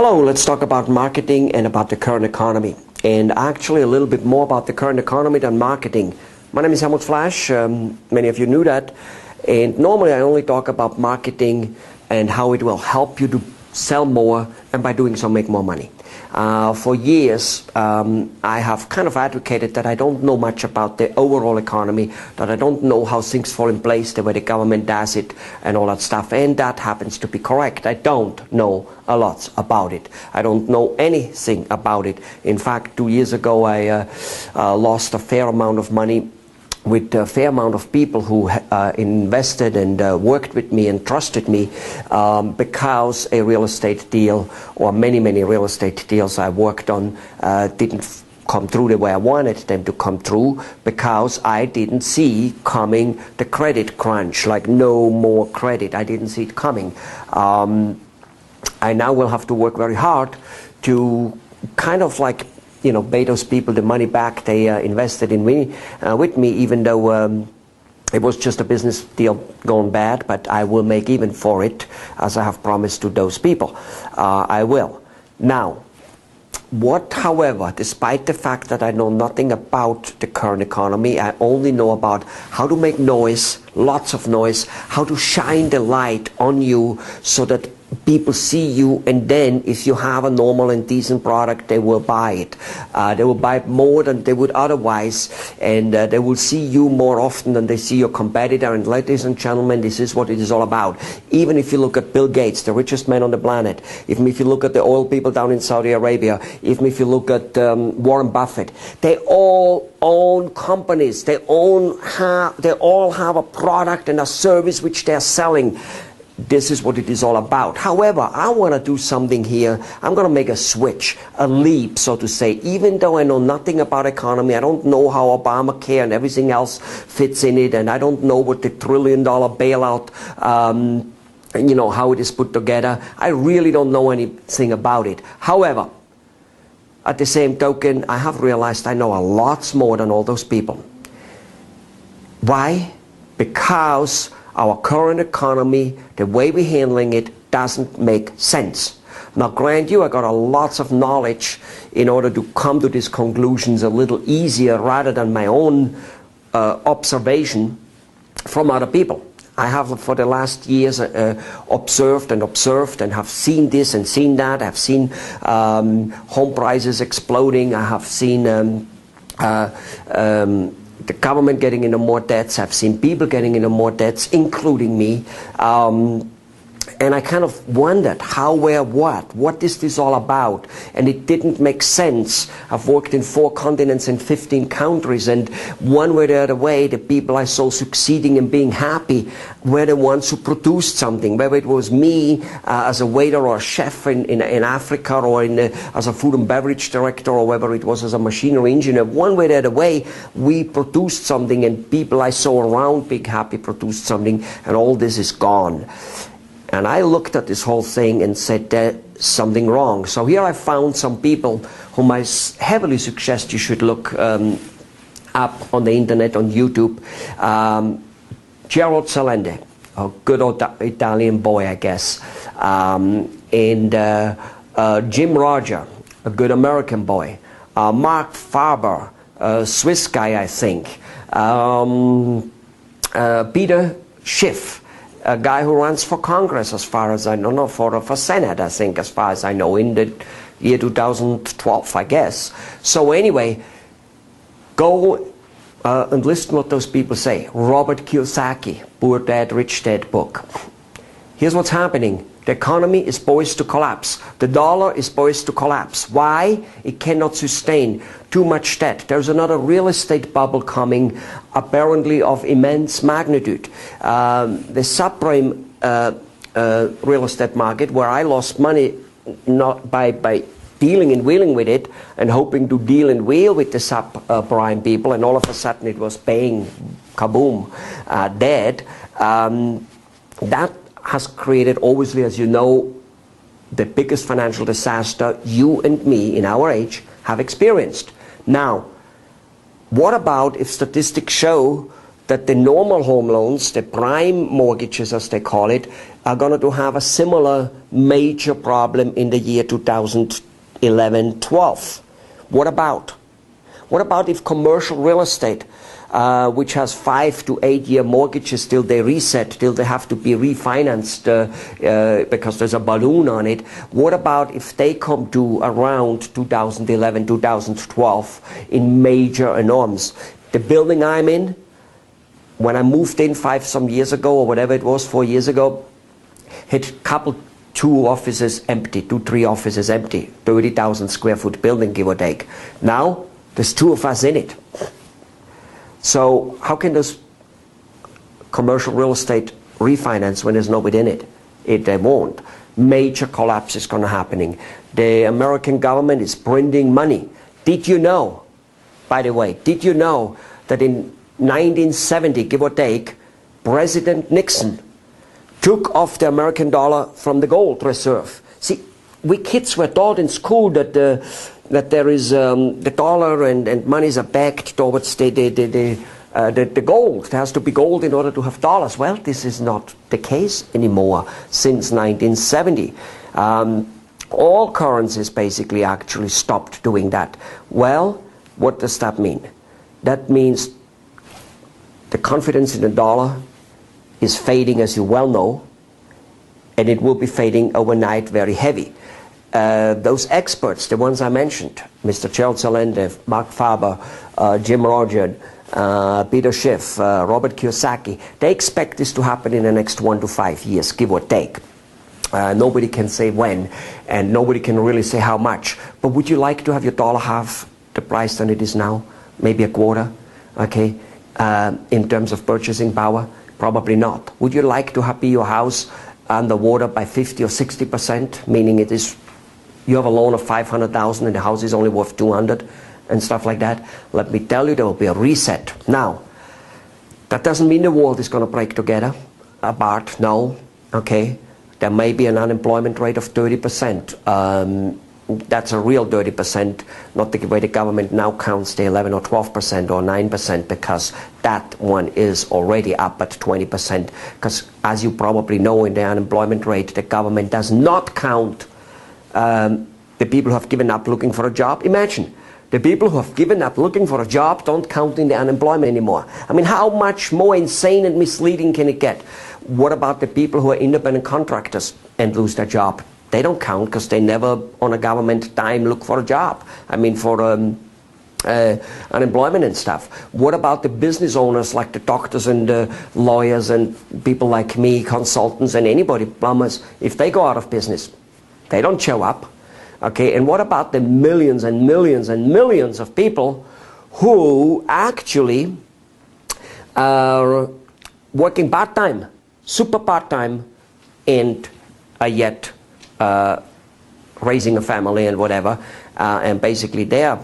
Hello, let's talk about marketing and about the current economy, and actually a little bit more about the current economy than marketing. My name is Helmut Flasch, many of you knew that, and normally I only talk about marketing and how it will help you to sell more and by doing so make more money. For years I have kind of advocated that I don't know much about the overall economy, that I don't know how things fall in place, the way the government does it and all that stuff, and that happens to be correct. I don't know a lot about it. I don't know anything about it. In fact, 2 years ago I lost a fair amount of money with a fair amount of people who invested and worked with me and trusted me because a real estate deal, or many real estate deals I worked on, didn't come through the way I wanted them to come through, because I didn't see coming the credit crunch, like no more credit. I didn't see it coming. I now will have to work very hard to kind of like, you know, pay those people the money back they invested in me, with me, even though it was just a business deal gone bad, but I will make even for it, as I have promised to those people. I will. Now, however, despite the fact that I know nothing about the current economy, I only know about how to make noise, lots of noise, how to shine the light on you so that people see you, and then if you have a normal and decent product, they will buy it. They will buy it more than they would otherwise, and they will see you more often than they see your competitor. And ladies and gentlemen, this is what it is all about. Even if you look at Bill Gates, the richest man on the planet, even if you look at the oil people down in Saudi Arabia, even if you look at Warren Buffett, they all own companies. They all have a product and a service which they're selling. This is what it is all about. However, I want to do something here. I'm going to make a switch, a leap, so to say. Even though I know nothing about economy, I don't know how Obamacare and everything else fits in it, and I don't know what the $1 trillion bailout, you know, how it is put together. I really don't know anything about it. However, at the same token, I have realized I know a lot more than all those people. Why? Because our current economy, the way we're handling it, doesn't make sense. Now, grant you, I got a lots of knowledge in order to come to these conclusions a little easier, rather than my own observation from other people. I have for the last years observed and have seen this and seen that. I've seen home prices exploding. I have seen the government getting into more debts. I've seen people getting into more debts, including me. And I kind of wondered how, where, what is this all about? And it didn't make sense. I've worked in 4 continents and 15 countries, and one way or the other way, the people I saw succeeding and being happy were the ones who produced something, whether it was me as a waiter or a chef in Africa, or as a food and beverage director, or whether it was as a machinery engineer. One way or the other way, we produced something, and people I saw around being happy produced something, and all this is gone. And I looked at this whole thing and said, there's something wrong. So here I found some people whom I heavily suggest you should look up on the internet, on YouTube. Gerald Salende, a good old Italian boy, I guess. And Jim Roger, a good American boy. Mark Farber, a Swiss guy, I think. Peter Schiff, a guy who runs for Congress, as far as I know, no, for Senate, I think, as far as I know, in the year 2012, I guess. So anyway, go and listen to what those people say. Robert Kiyosaki, Poor Dad, Rich Dad book. Here's what's happening. The economy is poised to collapse. The dollar is poised to collapse. Why? It cannot sustain too much debt. There's another real estate bubble coming, apparently of immense magnitude. The subprime real estate market, where I lost money not by dealing and wheeling with it and hoping to deal and wheel with the subprime people, and all of a sudden it was bang, kaboom, dead. That has created, obviously, as you know, the biggest financial disaster you and me in our age have experienced. Now, what about if statistics show that the normal home loans, the prime mortgages as they call it, are going to have a similar major problem in the year 2011-12. What about? What about if commercial real estate, which has 5 to 8 year mortgages till they reset, till they have to be refinanced because there's a balloon on it? What about if they come to around 2011, 2012 in major enormous? The building I'm in, when I moved in 5 some years ago, or whatever it was, 4 years ago, had two offices empty, 3 offices empty, 30,000 square foot building, give or take. Now, there's 2 of us in it. So how can this commercial real estate refinance when there's nobody in it? They won't. Major collapse is going to happen. The American government is printing money. Did you know, by the way, did you know that in 1970, give or take, President Nixon took off the American dollar from the gold reserve? See, we kids were taught in school that there is the dollar and monies are backed towards the gold. There has to be gold in order to have dollars. Well, this is not the case anymore since 1970. All currencies basically actually stopped doing that. Well, what does that mean? That means the confidence in the dollar is fading, as you well know, and it will be fading overnight very heavy. Those experts, the ones I mentioned, Mr. Gerald Salende, Mark Faber, Jim Roger, Peter Schiff, Robert Kiyosaki, they expect this to happen in the next 1 to 5 years, give or take. Nobody can say when, and nobody can really say how much. But would you like to have your dollar half the price than it is now? Maybe a quarter, okay? In terms of purchasing power? Probably not. Would you like to have your house underwater by 50 or 60%, meaning it is, you have a loan of 500,000 and the house is only worth 200 and stuff like that? Let me tell you, there will be a reset. Now, that doesn't mean the world is going to break together, apart, no, okay? There may be an unemployment rate of 30%. That's a real 30%, not the way the government now counts the 11 or 12% or 9%, because that one is already up at 20%. Because as you probably know, in the unemployment rate, the government does not count the people who have given up looking for a job. Imagine, the people who have given up looking for a job don't count in the unemployment anymore. I mean, how much more insane and misleading can it get? What about the people who are independent contractors and lose their job? They don't count because they never, on a government dime, look for a job. I mean, for unemployment and stuff. What about the business owners like the doctors and the lawyers and people like me, consultants and anybody, plumbers? If they go out of business, they don't show up. Okay, and what about the millions and millions and millions of people who actually are working part-time, super part-time, and are yet raising a family and whatever, and basically they are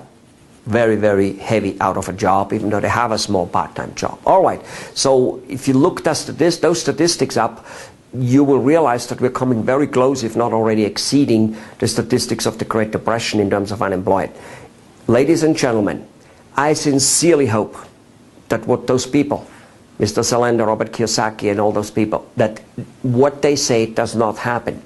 very, very heavy out of a job, even though they have a small part-time job. All right, so if you look those statistics up, you will realize that we're coming very close, if not already exceeding, the statistics of the Great Depression in terms of unemployed. Ladies and gentlemen, I sincerely hope that what those people, Mr. Salender, Robert Kiyosaki and all those people, that what they say does not happen.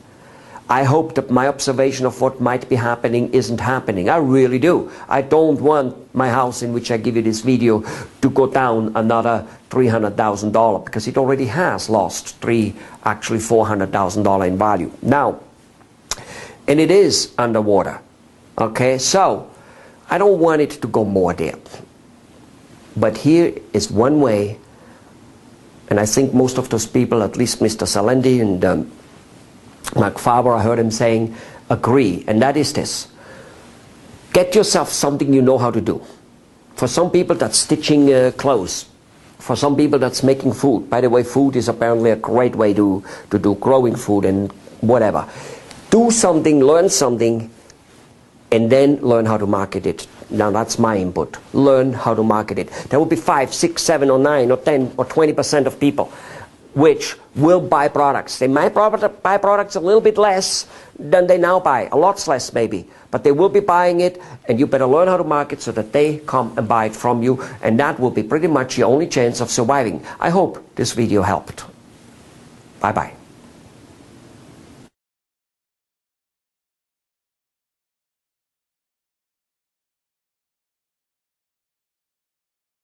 I hope that my observation of what might be happening isn't happening. I really do. I don't want my house in which I give you this video to go down another $300,000 because it already has lost actually $400,000 in value. Now, and it is underwater. Okay, so I don't want it to go more there. But here is one way, and I think most of those people, at least Mr. Salendi and Mark Faber, I heard him saying, agree, and that is this. Get yourself something you know how to do. For some people, that's stitching clothes. For some people, that's making food. By the way, food is apparently a great way to do growing food and whatever. Do something, learn something, and then learn how to market it. Now, that's my input. Learn how to market it. There will be 5, 6, 7, or 9, or 10, or 20% of people. which will buy products. They might buy products a little bit less than they now buy, a lot less maybe, but they will be buying it, and you better learn how to market so that they come and buy it from you, and that will be pretty much your only chance of surviving. I hope this video helped. Bye-bye.